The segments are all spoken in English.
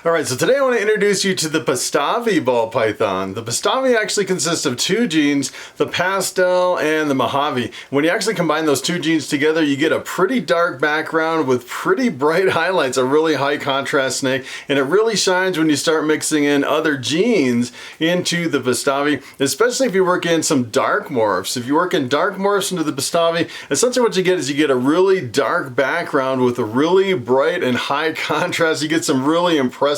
Alright, so today I want to introduce you to the Pistavi ball python. The Pistavi actually consists of two genes, the Pastel and the Mojave. When you actually combine those two genes together, you get a pretty dark background with pretty bright highlights, a really high contrast snake, and it really shines when you start mixing in other genes into the Pistavi, especially if you work in some dark morphs. If you work in dark morphs into the Pistavi, essentially what you get is you get a really dark background with a really bright and high contrast. You get some really impressive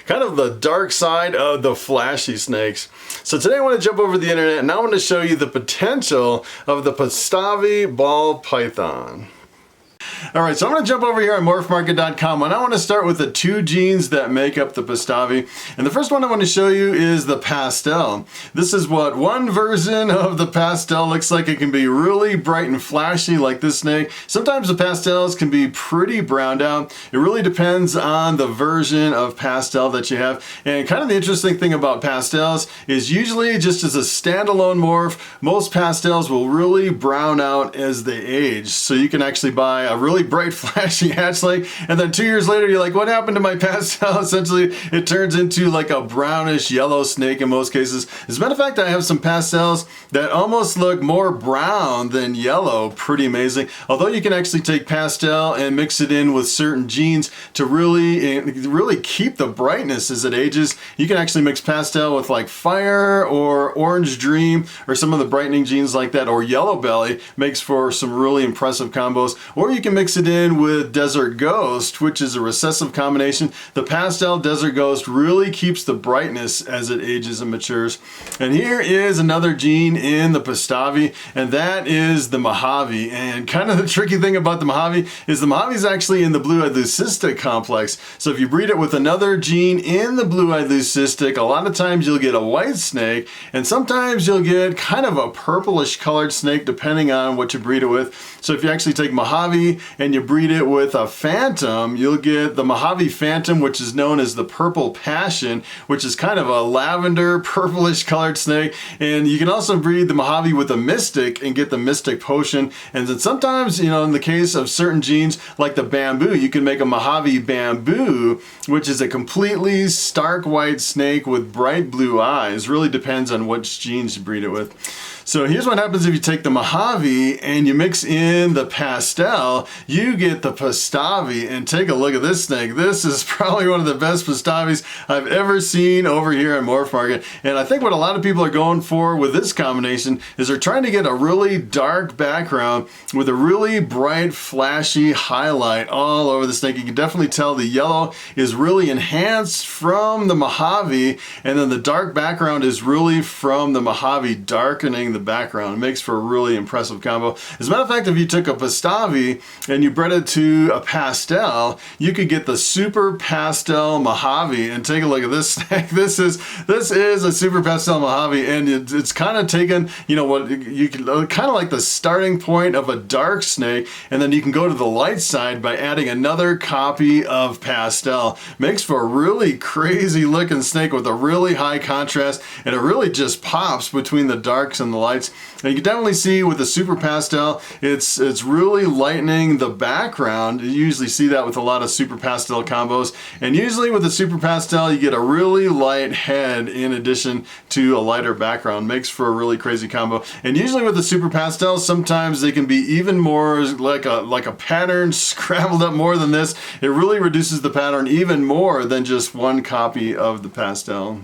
kind of the dark side of the flashy snakes. So today I want to jump over the internet and I want to show you the potential of the Pistavi ball python. Alright, so I'm going to jump over here on Morphmarket.com and I want to start with the two genes that make up the Pistavi. And the first one I want to show you is the Pastel. This is what one version of the Pastel looks like. It can be really bright and flashy like this snake. Sometimes the Pastels can be pretty browned out. It really depends on the version of Pastel that you have. And kind of the interesting thing about Pastels is usually just as a standalone morph, most Pastels will really brown out as they age. So you can actually buy a really bright flashy hatchling and then 2 years later you're like, what happened to my Pastel? Essentially it turns into like a brownish yellow snake in most cases. As a matter of fact, I have some Pastels that almost look more brown than yellow. Pretty amazing. Although you can actually take Pastel and mix it in with certain genes to really keep the brightness as it ages. You can actually mix Pastel with like Fire or Orange Dream or some of the brightening genes like that, or Yellow Belly makes for some really impressive combos. Or you can mix it in with Desert Ghost, which is a recessive combination. The Pastel Desert Ghost really keeps the brightness as it ages and matures. And here is another gene in the Pistavi, and that is the Mojave. And kind of the tricky thing about the Mojave is the Mojave is actually in the blue-eyed leucistic complex. So if you breed it with another gene in the blue-eyed leucistic, a lot of times you'll get a white snake, and sometimes you'll get kind of a purplish colored snake depending on what you breed it with. So if you actually take Mojave and you breed it with a Phantom, you'll get the Mojave Phantom, which is known as the Purple Passion, which is kind of a lavender purplish colored snake. And you can also breed the Mojave with a Mystic and get the Mystic Potion. And then sometimes, you know, in the case of certain genes like the Bamboo, you can make a Mojave Bamboo, which is a completely stark white snake with bright blue eyes. Really depends on which genes you breed it with. So here's what happens if you take the Mojave and you mix in the Pastel, you get the Pistavi. And take a look at this snake. This is probably one of the best Pistavis I've ever seen over here at Morphmarket. And I think what a lot of people are going for with this combination is they're trying to get a really dark background with a really bright, flashy highlight all over the snake. You can definitely tell the yellow is really enhanced from the Mojave, and then the dark background is really from the Mojave darkening the background. It makes for a really impressive combo. As a matter of fact, if you took a Pistavi and you bred it to a Pastel, you could get the Super Pastel Mojave. And take a look at this snake. This is a Super Pastel Mojave, and it's kind of taken, you know, what you can kind of like the starting point of a dark snake, and then you can go to the light side by adding another copy of Pastel. Makes for a really crazy looking snake with a really high contrast, and it really just pops between the darks and the lights. And you can definitely see with the Super Pastel, it's really lightening the background. You usually see that with a lot of Super Pastel combos. And usually with the Super Pastel, you get a really light head in addition to a lighter background. Makes for a really crazy combo. And usually with the Super Pastel, sometimes they can be even more like a pattern scrambled up more than this. It really reduces the pattern even more than just one copy of the Pastel.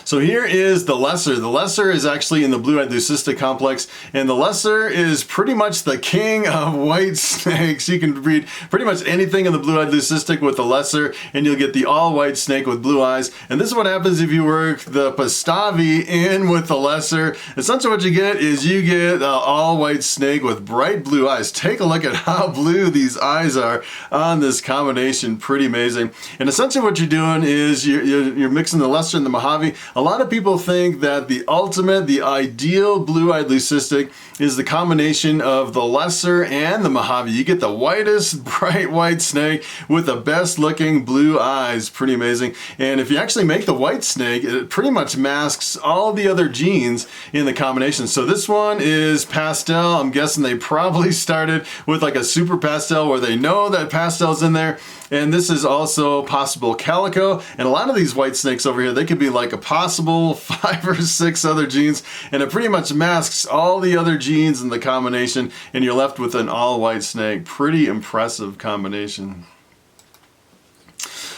So here is the Lesser. The Lesser is actually in the blue-eyed leucistic complex, and the Lesser is pretty much the king of white snakes. You can breed pretty much anything in the blue-eyed leucistic with the Lesser, and you'll get the all-white snake with blue eyes. And this is what happens if you work the Pistavi in with the Lesser. Essentially what you get is you get an all-white snake with bright blue eyes. Take a look at how blue these eyes are on this combination. Pretty amazing. And essentially what you're doing is you're mixing the Lesser and the Mojave. A lot of people think that the ultimate, the ideal blue-eyed leucistic is the combination of the Lesser and the Mojave. You get the whitest bright white snake with the best looking blue eyes. Pretty amazing. And if you actually make the white snake, it pretty much masks all the other genes in the combination. So this one is Pastel. I'm guessing they probably started with like a Super Pastel where they know that Pastel's in there. And this is also possible calico. And a lot of these white snakes over here, they could be like a possible 5 or 6 other genes, and it pretty much masks all the other genes in the combination, and you're left with an all white snake. Pretty impressive combination.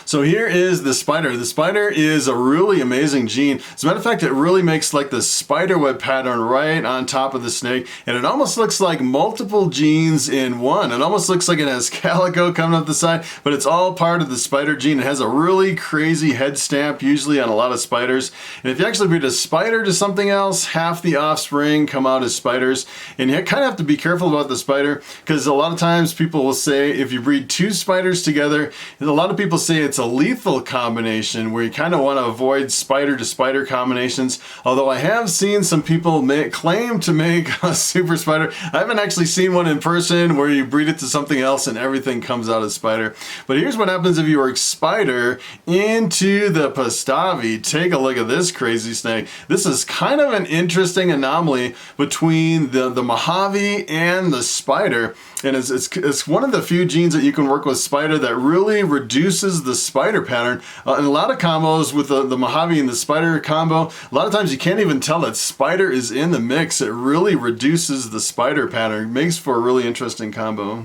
So here is the spider. The spider is a really amazing gene. As a matter of fact, it really makes like the spider web pattern right on top of the snake, and it almost looks like multiple genes in one. It almost looks like it has calico coming up the side, but it's all part of the spider gene. It has a really crazy head stamp, usually on a lot of spiders. And if you actually breed a spider to something else, half the offspring come out as spiders. And you kind of have to be careful about the spider, because a lot of times people will say if you breed 2 spiders together, and a lot of people say it's a lethal combination where you kind of want to avoid spider to spider combinations. Although I have seen some people claim to make a super spider. I haven't actually seen one in person where you breed it to something else and everything comes out as spider. But here's what happens if you work spider into the Pastave. Take a look at this crazy snake. This is kind of an interesting anomaly between the Mojave and the spider. And it's one of the few genes that you can work with spider that really reduces the spider pattern. In a lot of combos with the Mojave and the spider combo, a lot of times you can't even tell that spider is in the mix. It really reduces the spider pattern. It makes for a really interesting combo.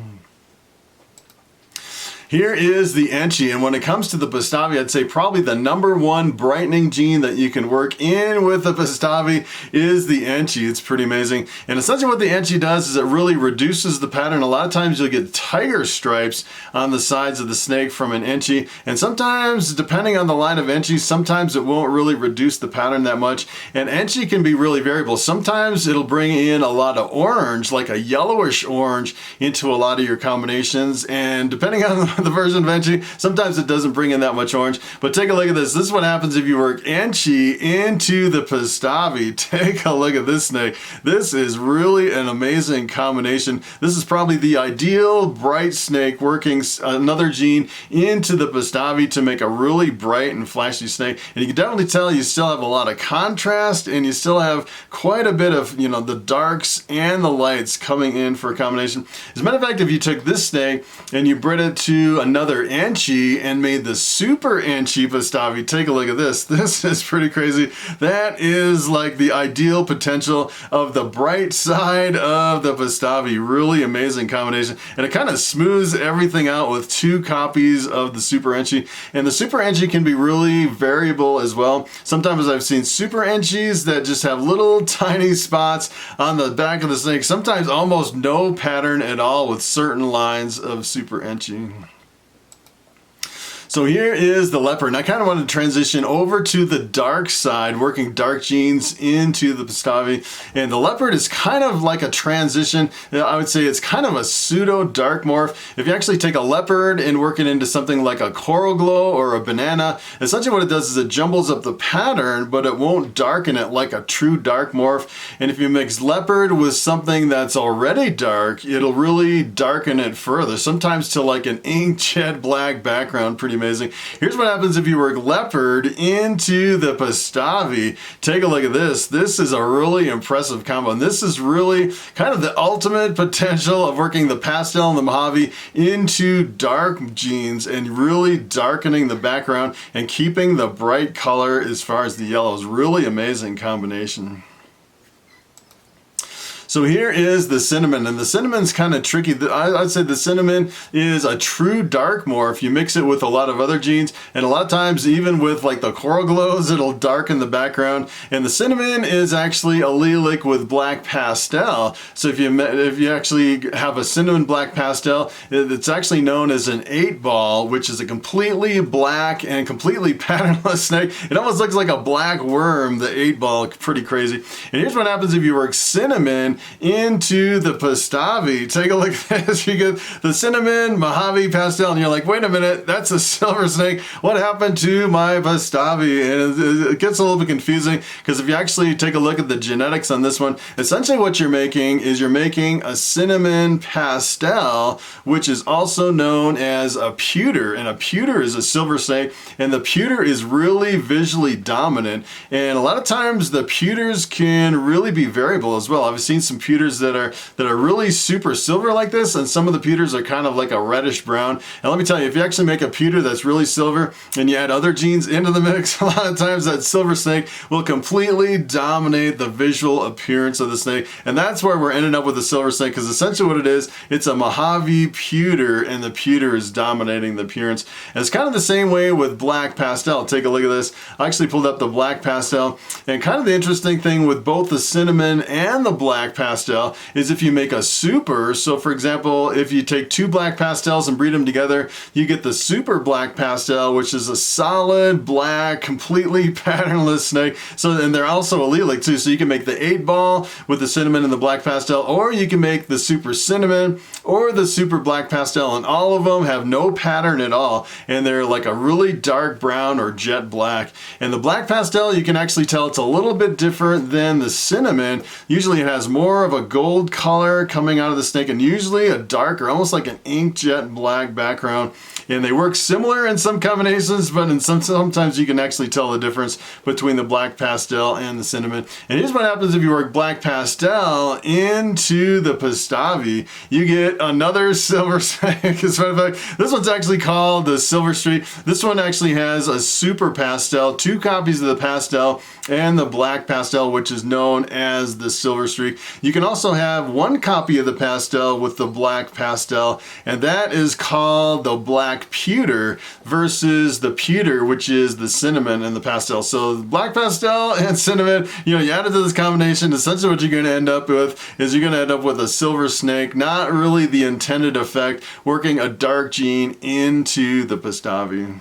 Here is the Enchi, and when it comes to the Pastave, I'd say probably the #1 brightening gene that you can work in with the Pastave is the Enchi. It's pretty amazing. And essentially what the Enchi does is it really reduces the pattern. A lot of times you'll get tiger stripes on the sides of the snake from an Enchi, and sometimes, depending on the line of Enchi, sometimes it won't really reduce the pattern that much. And Enchi can be really variable. Sometimes it'll bring in a lot of orange, like a yellowish orange, into a lot of your combinations, and depending on the version of Enchi, sometimes it doesn't bring in that much orange. But take a look at this. This is what happens if you work Enchi into the Pastave. Take a look at this snake. This is really an amazing combination. This is probably the ideal bright snake working another gene into the Pastave to make a really bright and flashy snake. And you can definitely tell you still have a lot of contrast, and you still have quite a bit of, you know, the darks and the lights coming in for a combination. As a matter of fact, if you took this snake and you bred it to another Enchi and made the super Enchi Pastave, take a look at this. This is pretty crazy. That is like the ideal potential of the bright side of the Pastave. Really amazing combination. And it kind of smooths everything out with 2 copies of the super Enchi. And the super Enchi can be really variable as well. Sometimes I've seen super Enchis that just have little tiny spots on the back of the snake. Sometimes almost no pattern at all with certain lines of super Enchi. So here is the leopard, and I kind of want to transition over to the dark side, working dark genes into the Pastave. And the leopard is kind of like a transition. I would say it's kind of a pseudo dark morph. If you actually take a leopard and work it into something like a coral glow or a banana, essentially what it does is it jumbles up the pattern, but it won't darken it like a true dark morph. And if you mix leopard with something that's already dark, it'll really darken it further, sometimes to like an ink jet black background. Pretty amazing. Here's what happens if you work leopard into the Pastave. Take a look at this. This is a really impressive combo, and this is really kind of the ultimate potential of working the pastel and the Mojave into dark genes and really darkening the background and keeping the bright color as far as the yellows. Really amazing combination. So here is the cinnamon, and the cinnamon's kind of tricky. I'd say the cinnamon is a true dark morph. You mix it with a lot of other genes, and a lot of times even with like the coral glows, it'll darken the background. And the cinnamon is actually allelic with black pastel. So if you actually have a cinnamon black pastel, it's actually known as an 8-ball, which is a completely black and completely patternless snake. It almost looks like a black worm, the 8-ball. Pretty crazy. And here's what happens if you work cinnamon into the Pastave. Take a look at this. You get the cinnamon, Mojave, pastel, and you're like, wait a minute, that's a silver snake. What happened to my Pastave? And it gets a little bit confusing, because if you actually take a look at the genetics on this one, essentially what you're making is you're making a cinnamon pastel, which is also known as a pewter. And a pewter is a silver snake, and the pewter is really visually dominant. And a lot of times the pewters can really be variable as well. I've seen some some pewters that are really super silver like this, and some of the pewters are kind of like a reddish brown. And let me tell you, if you actually make a pewter that's really silver and you add other genes into the mix, a lot of times that silver snake will completely dominate the visual appearance of the snake. And that's where we're ending up with the silver snake, because essentially what it is, it's a Mojave pewter, and the pewter is dominating the appearance. And it's kind of the same way with black pastel. Take a look at this. I actually pulled up the black pastel, and kind of the interesting thing with both the cinnamon and the black pastel is if you make a super, so for example, if you take two black pastels and breed them together, you get the super black pastel, which is a solid black, completely patternless snake. So, and they're also allelic too, so you can make the 8-ball with the cinnamon and the black pastel, or you can make the super cinnamon or the super black pastel, and all of them have no pattern at all, and they're like a really dark brown or jet black. And the black pastel, you can actually tell it's a little bit different than the cinnamon. Usually it has more of a gold color coming out of the snake, and usually a darker, almost like an ink jet black background. And they work similar in some combinations, but in sometimes you can actually tell the difference between the black pastel and the cinnamon. And here's what happens if you work black pastel into the Pistavi. You get another silver snake. As a matter of fact, this one's actually called the Silver Streak. This one actually has a super pastel, 2 copies of the pastel and the black pastel, which is known as the Silver Streak. You can also have 1 copy of the pastel with the black pastel, and that is called the black pewter, versus the pewter, which is the cinnamon and the pastel. So black pastel and cinnamon, you add it to this combination, essentially what you're going to end up with is you're going to end up with a silver snake, not really the intended effect, working a dark gene into the Pistavi.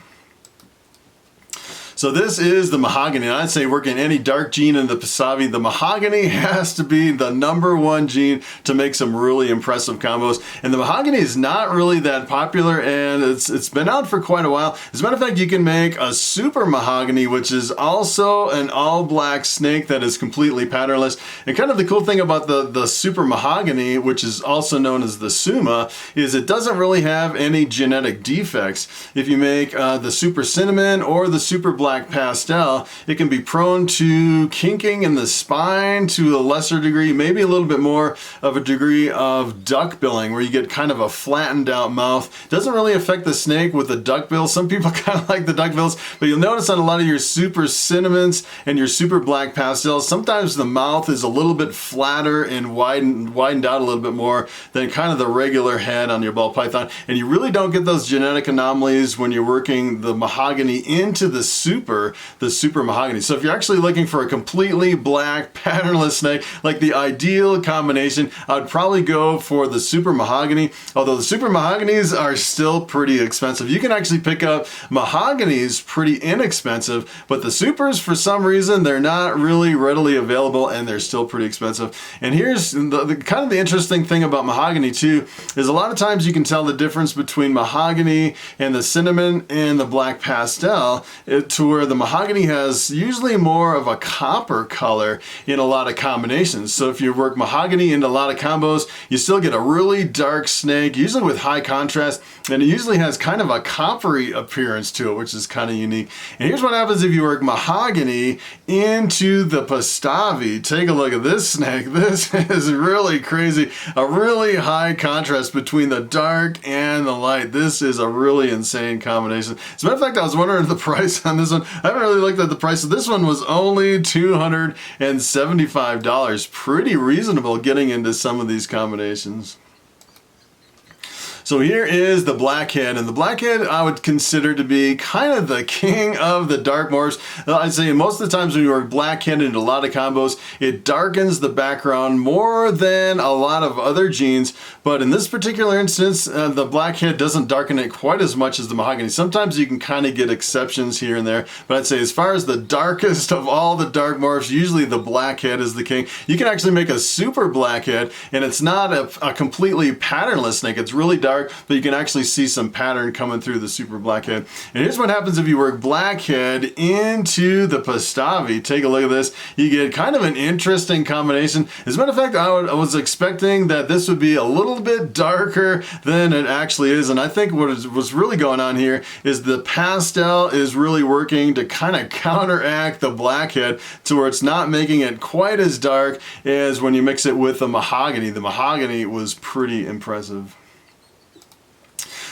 So this is the Mahogany. I'd say working any dark gene in the Pistavi, the Mahogany has to be the #1 gene to make some really impressive combos. And the Mahogany is not really that popular, and it's been out for quite a while. As a matter of fact, you can make a super Mahogany, which is also an all black snake that is completely patternless. And kind of the cool thing about the super Mahogany, which is also known as the Suma, is it doesn't really have any genetic defects. If you make the super cinnamon or the super black pastel, it can be prone to kinking in the spine to a lesser degree, maybe a little bit more of a degree of duck billing, where you get kind of a flattened out mouth. Doesn't really affect the snake with the duck bill. Some people kind of like the duck bills, but you'll notice on a lot of your super cinnamons and your super black pastels, sometimes the mouth is a little bit flatter and widened out a little bit more than kind of the regular head on your ball python. And you really don't get those genetic anomalies when you're working the Mahogany into the super Mahogany. So if you're actually looking for a completely black patternless snake, like the ideal combination, I'd probably go for the super Mahogany, although the super Mahoganys are still pretty expensive. You can actually pick up Mahoganys pretty inexpensive, but the supers, for some reason, they're not really readily available, and they're still pretty expensive. And here's the kind of the interesting thing about Mahogany too, is a lot of times you can tell the difference between Mahogany and the cinnamon and the black pastel, to where the Mahogany has usually more of a copper color in a lot of combinations. So if you work Mahogany into a lot of combos, you still get a really dark snake, usually with high contrast, and it usually has kind of a coppery appearance to it, which is kind of unique. And here's what happens if you work Mahogany into the Pistavi. Take a look at this snake. This is really crazy. A really high contrast between the dark and the light. This is a really insane combination. As a matter of fact, I was wondering the price on this one. I haven't really looked at the price. So this one was only $275. Pretty reasonable getting into some of these combinations. So here is the Blackhead, and the Blackhead I would consider to be kind of the king of the dark morphs. I'd say most of the times when you work Blackhead into a lot of combos, it darkens the background more than a lot of other genes, but in this particular instance, the Blackhead doesn't darken it quite as much as the Mahogany. Sometimes you can kind of get exceptions here and there, but I'd say as far as the darkest of all the dark morphs, usually the Blackhead is the king. You can actually make a super Blackhead, and it's not a completely patternless snake. It's really dark. dark, but you can actually see some pattern coming through the Super Blackhead. And here's what happens if you work Blackhead into the Pastave. Take a look at this. You get kind of an interesting combination. As a matter of fact, I was expecting that this would be a little bit darker than it actually is, and I think what's really going on here is the pastel is really working to kind of counteract the Blackhead to where it's not making it quite as dark as when you mix it with the Mahogany. The Mahogany was pretty impressive.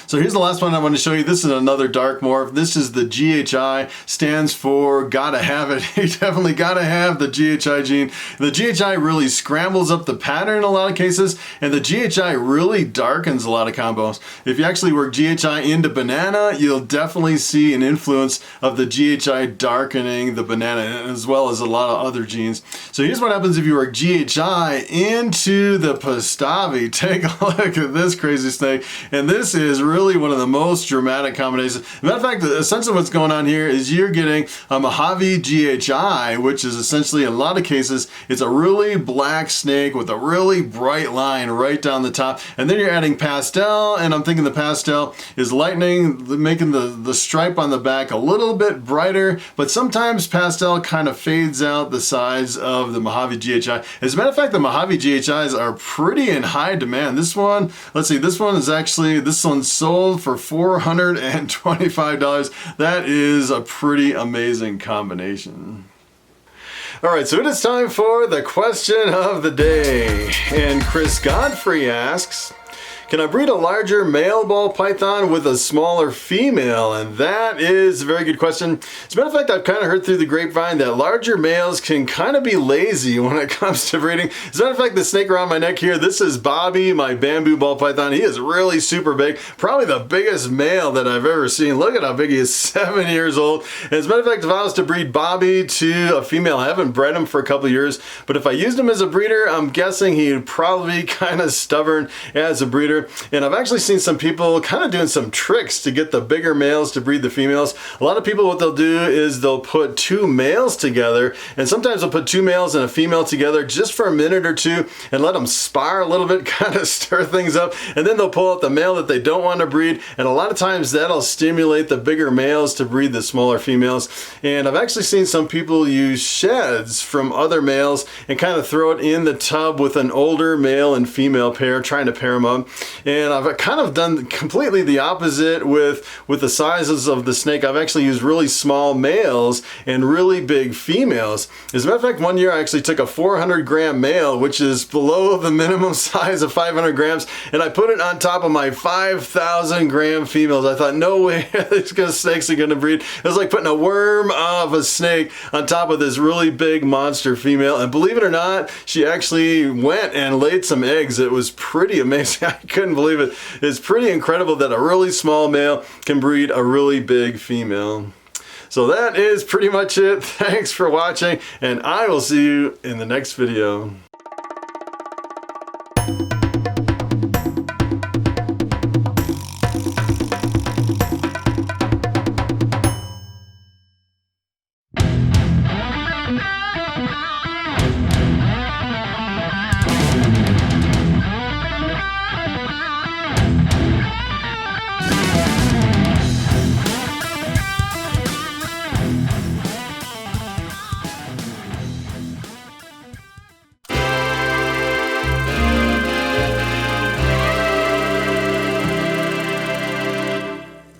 So here's the last one I want to show you. This is another dark morph. This is the GHI, stands for gotta have it. You definitely gotta have the GHI gene. The GHI really scrambles up the pattern in a lot of cases, and the GHI really darkens a lot of combos. If you actually work GHI into banana, you'll definitely see an influence of the GHI darkening the banana, as well as a lot of other genes. So here's what happens if you work GHI into the Pastave. Take a look at this crazy snake, and this is really one of the most dramatic combinations. As a matter of fact, essentially what's going on here is you're getting a Mojave GHI, which is essentially, in a lot of cases, it's a really black snake with a really bright line right down the top. And then you're adding pastel, and I'm thinking the pastel is lightening, making the stripe on the back a little bit brighter, but sometimes pastel kind of fades out the size of the Mojave GHI. As a matter of fact, the Mojave GHIs are pretty in high demand. This one, let's see, this one's sold for $425. That is a pretty amazing combination. All right, so it is time for the question of the day. And Chris Godfrey asks, can I breed a larger male ball python with a smaller female? And that is a very good question. As a matter of fact, I've kind of heard through the grapevine that larger males can kind of be lazy when it comes to breeding. As a matter of fact, the snake around my neck here, this is Bobby, my bamboo ball python. He is really super big, probably the biggest male that I've ever seen. Look at how big he is, 7 years old. And as a matter of fact, if I was to breed Bobby to a female, I haven't bred him for a couple of years, but if I used him as a breeder, I'm guessing he'd probably be kind of stubborn as a breeder. And I've actually seen some people kind of doing some tricks to get the bigger males to breed the females. A lot of people, what they'll do is they'll put two males together, and sometimes they'll put two males and a female together just for a minute or two and let them spar a little bit, kind of stir things up, and then they'll pull out the male that they don't want to breed, and a lot of times that'll stimulate the bigger males to breed the smaller females. And I've actually seen some people use sheds from other males and kind of throw it in the tub with an older male and female pair, trying to pair them up. And I've kind of done completely the opposite with the sizes of the snake. I've actually used really small males and really big females. As a matter of fact, one year I actually took a 400-gram male, which is below the minimum size of 500 grams, and I put it on top of my 5,000-gram females. I thought, no way these snakes are going to breed. It was like putting a worm of a snake on top of this really big monster female. And believe it or not, she actually went and laid some eggs. It was pretty amazing. I couldn't believe it. It's pretty incredible that a really small male can breed a really big female. So that is pretty much it. Thanks for watching, and I will see you in the next video.